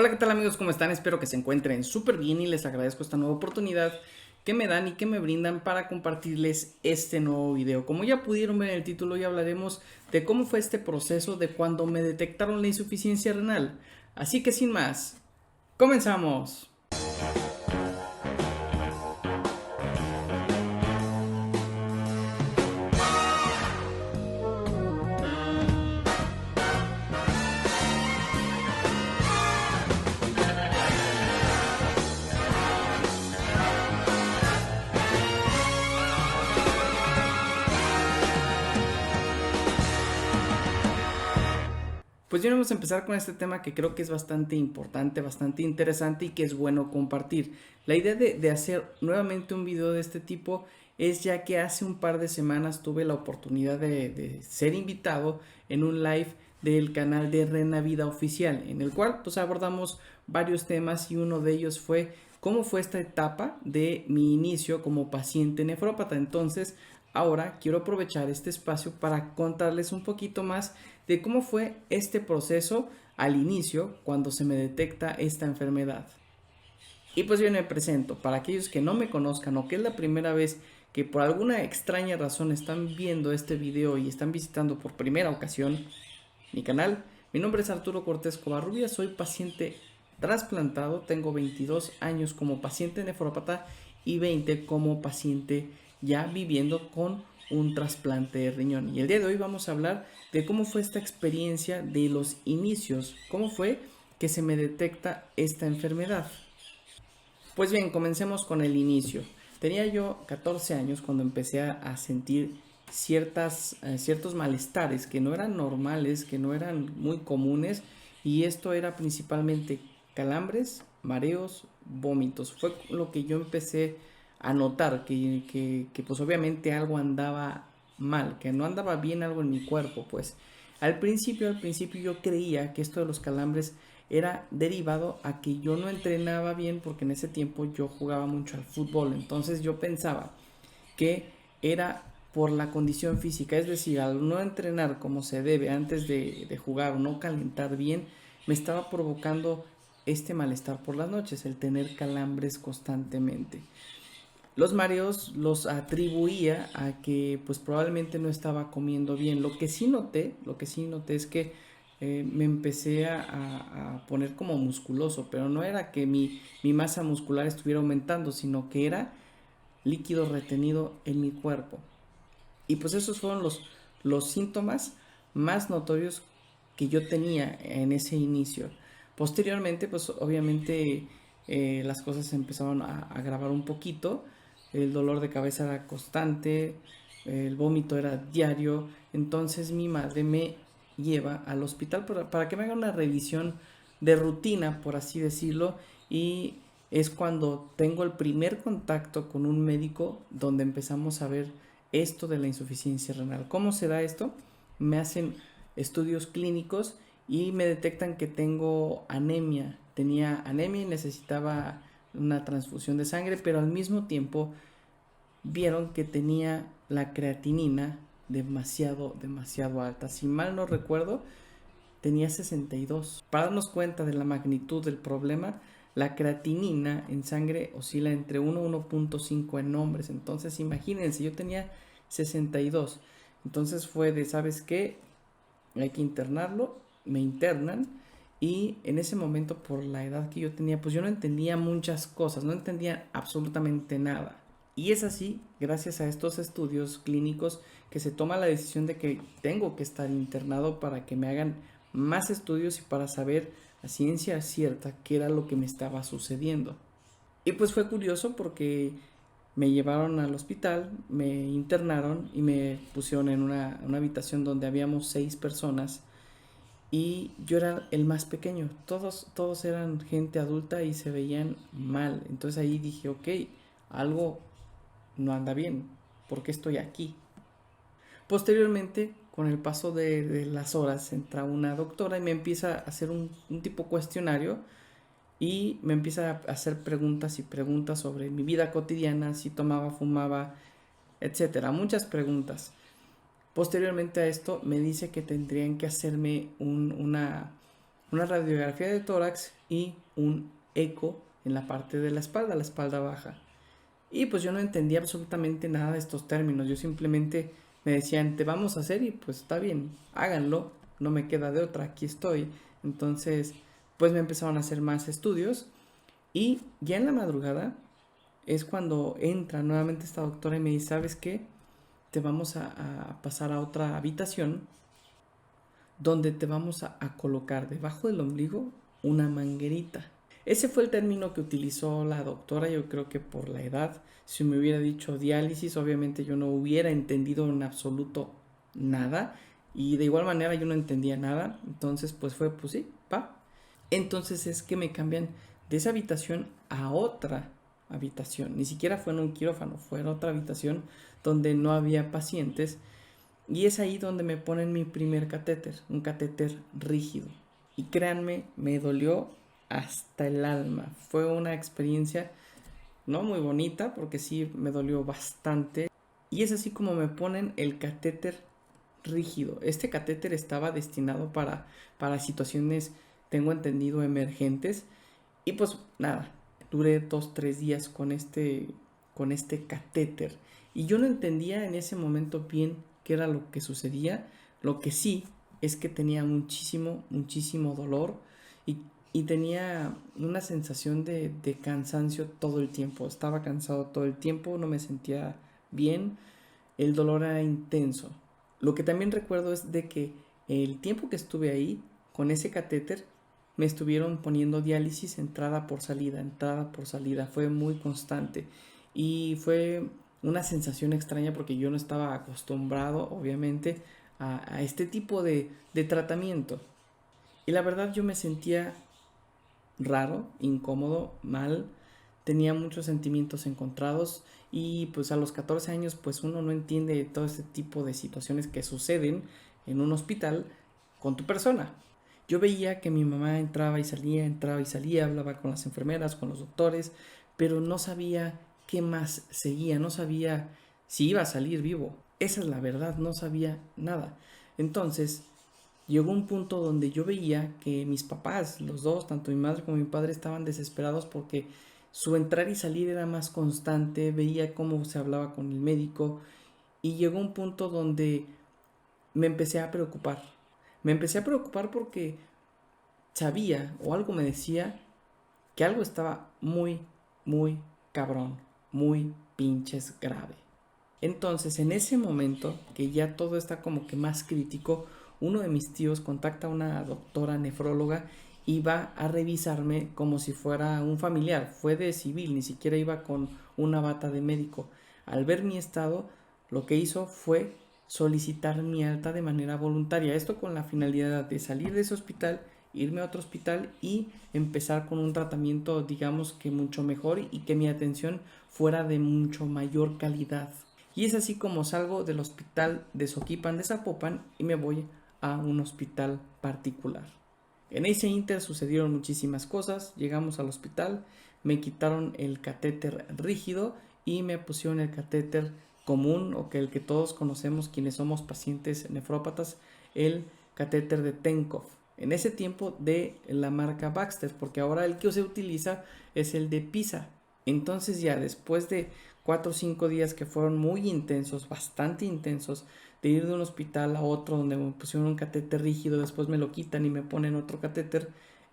Hola, ¿qué tal amigos? ¿Cómo están? Espero que se encuentren súper bien y les agradezco esta nueva oportunidad que me dan y que me brindan para compartirles este nuevo video. Como ya pudieron ver en el título, ya hablaremos de cómo fue este proceso de cuando me detectaron la insuficiencia renal. Así que sin más, comenzamos. Pues ya vamos a empezar con este tema que creo que es bastante importante, bastante interesante y que es bueno compartir. La idea de hacer nuevamente un video de este tipo es ya que hace un par de semanas tuve la oportunidad de ser invitado en un live del canal de Rena Vida Oficial, en el cual pues abordamos varios temas y uno de ellos fue cómo fue esta etapa de mi inicio como paciente nefrópata. Entonces, ahora quiero aprovechar este espacio para contarles un poquito más de cómo fue este proceso al inicio cuando se me detecta esta enfermedad. Y pues bien, me presento. Para aquellos que no me conozcan o que es la primera vez que por alguna extraña razón están viendo este video y están visitando por primera ocasión mi canal, mi nombre es Arturo Cortés Covarrubias, soy paciente trasplantado, tengo 22 años como paciente nefrópata y 20 como paciente ya viviendo con un trasplante de riñón. Y el día de hoy vamos a hablar de cómo fue esta experiencia de los inicios, cómo fue que se me detecta esta enfermedad. Pues bien, comencemos con el inicio. Tenía yo 14 años cuando empecé a sentir ciertos malestares que no eran normales, que no eran muy comunes, y esto era principalmente calambres, mareos, vómitos. Fue lo que yo empecé a notar, que pues obviamente algo andaba mal, que no andaba bien algo en mi cuerpo, pues. Al principio yo creía que esto de los calambres era derivado a que yo no entrenaba bien porque en ese tiempo yo jugaba mucho al fútbol. Entonces yo pensaba que era por la condición física, es decir, al no entrenar como se debe antes de jugar o no calentar bien, me estaba provocando este malestar por las noches, el tener calambres constantemente. Los mareos los atribuía a que pues probablemente no estaba comiendo bien. Lo que sí noté es que me empecé a poner como musculoso, pero no era que mi masa muscular estuviera aumentando, sino que era líquido retenido en mi cuerpo. Y pues esos fueron los síntomas más notorios que yo tenía en ese inicio. Posteriormente, pues obviamente las cosas se empezaron a agravar un poquito. El dolor de cabeza era constante, el vómito era diario. Entonces mi madre me lleva al hospital para que me haga una revisión de rutina, por así decirlo. Y es cuando tengo el primer contacto con un médico donde empezamos a ver esto de la insuficiencia renal. ¿Cómo se da esto? Me hacen estudios clínicos y me detectan que tengo anemia. Tenía anemia y necesitaba una transfusión de sangre, pero al mismo tiempo vieron que tenía la creatinina demasiado alta. Si mal no recuerdo, tenía 62. Para darnos cuenta de la magnitud del problema, la creatinina en sangre oscila entre 1 y 1.5 en hombres. Entonces, imagínense, yo tenía 62. Entonces fue de, ¿sabes qué? Hay que internarlo. Me internan. Y en ese momento, por la edad que yo tenía, pues yo no entendía muchas cosas, no entendía absolutamente nada. Y es así, gracias a estos estudios clínicos, que se toma la decisión de que tengo que estar internado para que me hagan más estudios y para saber a ciencia cierta qué era lo que me estaba sucediendo. Y pues fue curioso porque me llevaron al hospital, me internaron y me pusieron en una habitación donde habíamos 6 personas y yo era el más pequeño. Todos eran gente adulta y se veían mal. Entonces ahí dije, ok, algo no anda bien. ¿Por qué estoy aquí? Posteriormente, con el paso de las horas, entra una doctora y me empieza a hacer un tipo cuestionario y me empieza a hacer preguntas y preguntas sobre mi vida cotidiana, si tomaba, fumaba, etcétera. Muchas preguntas. Posteriormente a esto me dice que tendrían que hacerme una una radiografía de tórax y un eco en la parte de la espalda baja. Y pues yo no entendía absolutamente nada de estos términos, yo simplemente me decían, te vamos a hacer y pues está bien, háganlo, no me queda de otra, aquí estoy. Entonces, pues me empezaron a hacer más estudios y ya en la madrugada es cuando entra nuevamente esta doctora y me dice, ¿sabes qué? Te vamos a pasar a otra habitación donde te vamos a colocar debajo del ombligo una manguerita. Ese fue el término que utilizó la doctora, yo creo que por la edad. Si me hubiera dicho diálisis, obviamente yo no hubiera entendido en absoluto nada. Y de igual manera yo no entendía nada. Entonces pues fue, pues sí, va. Entonces es que me cambian de esa habitación a otra habitación. Ni siquiera fue en un quirófano, fue en otra habitación donde no había pacientes. Y es ahí donde me ponen mi primer catéter, un catéter rígido. Y créanme, me dolió hasta el alma. Fue una experiencia no muy bonita, porque sí me dolió bastante. Y es así como me ponen el catéter rígido. Este catéter estaba destinado para situaciones, tengo entendido, emergentes. Y pues nada, duré 2, 3 días con este catéter. Y yo no entendía en ese momento bien qué era lo que sucedía. Lo que sí es que tenía muchísimo, muchísimo dolor y, y tenía una sensación de cansancio todo el tiempo. Estaba cansado todo el tiempo, no me sentía bien, el dolor era intenso. Lo que también recuerdo es de que el tiempo que estuve ahí con ese catéter me estuvieron poniendo diálisis entrada por salida. Fue muy constante y fue una sensación extraña porque yo no estaba acostumbrado, obviamente, a este tipo de tratamiento. Y la verdad yo me sentía raro, incómodo, mal, tenía muchos sentimientos encontrados y pues a los 14 años pues uno no entiende todo este tipo de situaciones que suceden en un hospital con tu persona. Yo veía que mi mamá entraba y salía, hablaba con las enfermeras, con los doctores, pero no sabía qué más seguía, no sabía si iba a salir vivo. Esa es la verdad, no sabía nada. Entonces, llegó un punto donde yo veía que mis papás, los dos, tanto mi madre como mi padre, estaban desesperados porque su entrar y salir era más constante, veía cómo se hablaba con el médico y llegó un punto donde me empecé a preocupar. Me empecé a preocupar porque sabía o algo me decía que algo estaba muy, muy cabrón, muy pinches grave. Entonces, en ese momento, que ya todo está como que más crítico, uno de mis tíos contacta a una doctora nefróloga y va a revisarme como si fuera un familiar. Fue de civil, ni siquiera iba con una bata de médico. Al ver mi estado, lo que hizo fue solicitar mi alta de manera voluntaria. Esto con la finalidad de salir de ese hospital, irme a otro hospital y empezar con un tratamiento, digamos que mucho mejor y que mi atención fuera de mucho mayor calidad. Y es así como salgo del hospital de Soquipan de Zapopan y me voy a un hospital particular. En ese inter sucedieron muchísimas cosas, llegamos al hospital, me quitaron el catéter rígido y me pusieron el catéter común o que el que todos conocemos quienes somos pacientes nefrópatas, el catéter de Tenkov. En ese tiempo de la marca Baxter, porque ahora el que se utiliza es el de Pisa. Entonces ya después de 4 o 5 días que fueron muy intensos, bastante intensos, de ir de un hospital a otro donde me pusieron un catéter rígido, después me lo quitan y me ponen otro catéter,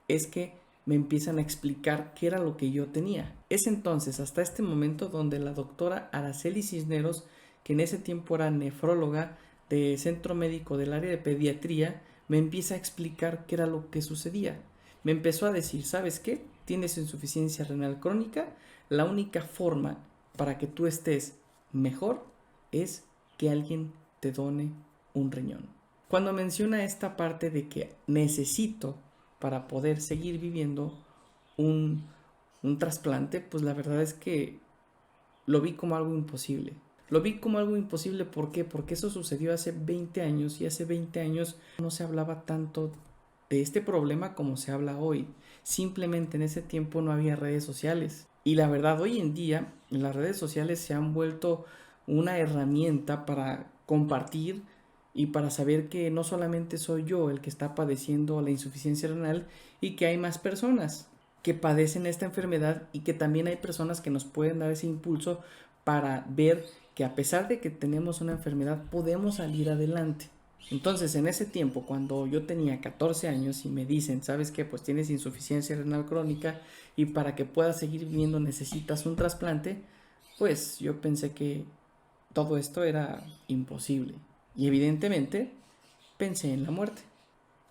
es que me empiezan a explicar qué era lo que yo tenía. Es entonces, hasta este momento, donde la doctora Araceli Cisneros, que en ese tiempo era nefróloga de centro médico del área de pediatría, me empieza a explicar qué era lo que sucedía. Me empezó a decir, ¿sabes qué? Tienes insuficiencia renal crónica, la única forma para que tú estés mejor es que alguien te done un riñón. Cuando menciona esta parte de que necesito para poder seguir viviendo un, un trasplante, pues la verdad es que lo vi como algo imposible. Lo vi como algo imposible, ¿por qué? Porque eso sucedió hace 20 años y hace 20 años no se hablaba tanto de este problema como se habla hoy. Simplemente en ese tiempo no había redes sociales. Y la verdad, hoy en día las redes sociales se han vuelto una herramienta para compartir y para saber que no solamente soy yo el que está padeciendo la insuficiencia renal y que hay más personas que padecen esta enfermedad y que también hay personas que nos pueden dar ese impulso para ver que a pesar de que tenemos una enfermedad podemos salir adelante. Entonces, en ese tiempo, cuando yo tenía 14 años y me dicen, ¿sabes qué? Pues tienes insuficiencia renal crónica y para que puedas seguir viviendo necesitas un trasplante, pues yo pensé que todo esto era imposible. Y evidentemente pensé en la muerte.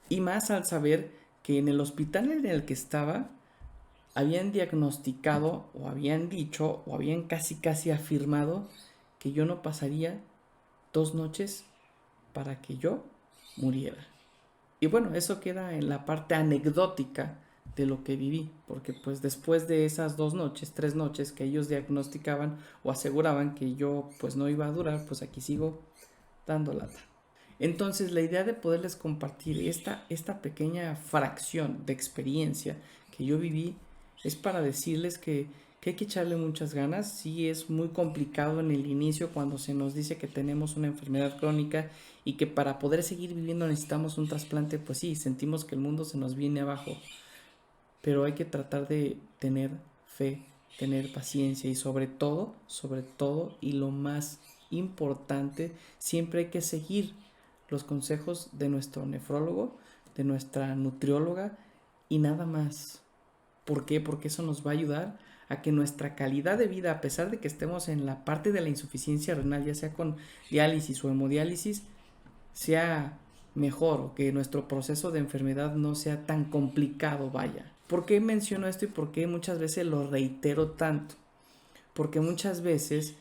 Y más al saber que en el hospital en el que estaba habían diagnosticado o habían dicho o habían casi afirmado que yo no pasaría 2 noches para que yo muriera. Y bueno, eso queda en la parte anecdótica de lo que viví, porque pues después de esas 2 noches, 3 noches que ellos diagnosticaban o aseguraban que yo pues no iba a durar, pues aquí sigo dando lata. Entonces la idea de poderles compartir esta pequeña fracción de experiencia que yo viví es para decirles que hay que echarle muchas ganas. Sí, es muy complicado en el inicio cuando se nos dice que tenemos una enfermedad crónica y que para poder seguir viviendo necesitamos un trasplante, pues sí, sentimos que el mundo se nos viene abajo, pero hay que tratar de tener fe, tener paciencia y sobre todo y lo más importante, siempre hay que seguir los consejos de nuestro nefrólogo, de nuestra nutrióloga y nada más. ¿Por qué? Porque eso nos va a ayudar a que nuestra calidad de vida, a pesar de que estemos en la parte de la insuficiencia renal, ya sea con diálisis o hemodiálisis, sea mejor o que nuestro proceso de enfermedad no sea tan complicado, vaya. ¿Por qué menciono esto y por qué muchas veces lo reitero tanto? Porque muchas veces,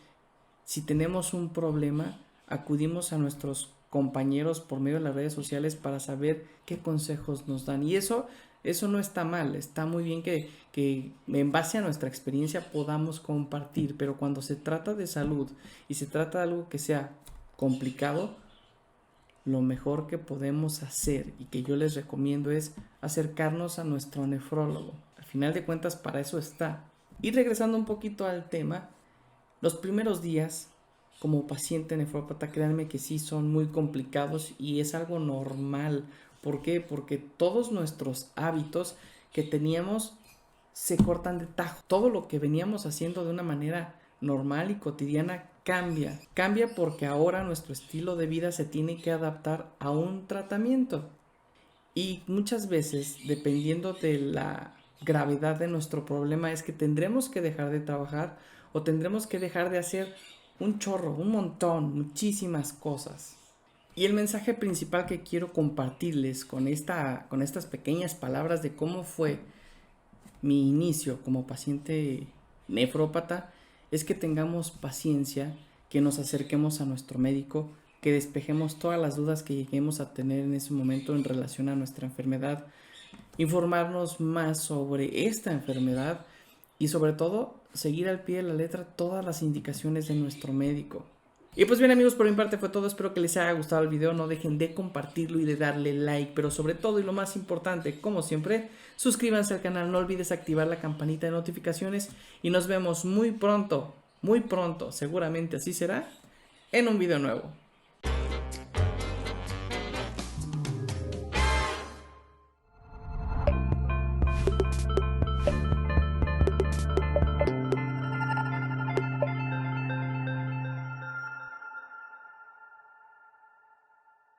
si tenemos un problema, acudimos a nuestros compañeros por medio de las redes sociales para saber qué consejos nos dan. Y eso no está mal, está muy bien que en base a nuestra experiencia podamos compartir, pero cuando se trata de salud y se trata de algo que sea complicado, lo mejor que podemos hacer y que yo les recomiendo es acercarnos a nuestro nefrólogo. Al final de cuentas, para eso está. Y regresando un poquito al tema, los primeros días como paciente nefrópata, créanme que sí son muy complicados y es algo normal. ¿Por qué? Porque todos nuestros hábitos que teníamos se cortan de tajo. Todo lo que veníamos haciendo de una manera normal y cotidiana cambia. Cambia porque ahora nuestro estilo de vida se tiene que adaptar a un tratamiento. Y muchas veces, dependiendo de la gravedad de nuestro problema, es que tendremos que dejar de trabajar o tendremos que dejar de hacer un chorro, un montón, muchísimas cosas. Y el mensaje principal que quiero compartirles con estas pequeñas palabras de cómo fue mi inicio como paciente nefrópata es que tengamos paciencia, que nos acerquemos a nuestro médico, que despejemos todas las dudas que lleguemos a tener en ese momento en relación a nuestra enfermedad, informarnos más sobre esta enfermedad y sobre todo seguir al pie de la letra todas las indicaciones de nuestro médico. Y pues bien amigos, por mi parte fue todo, espero que les haya gustado el video, no dejen de compartirlo y de darle like, pero sobre todo y lo más importante, como siempre, suscríbanse al canal, no olvides activar la campanita de notificaciones y nos vemos muy pronto, seguramente así será, en un video nuevo.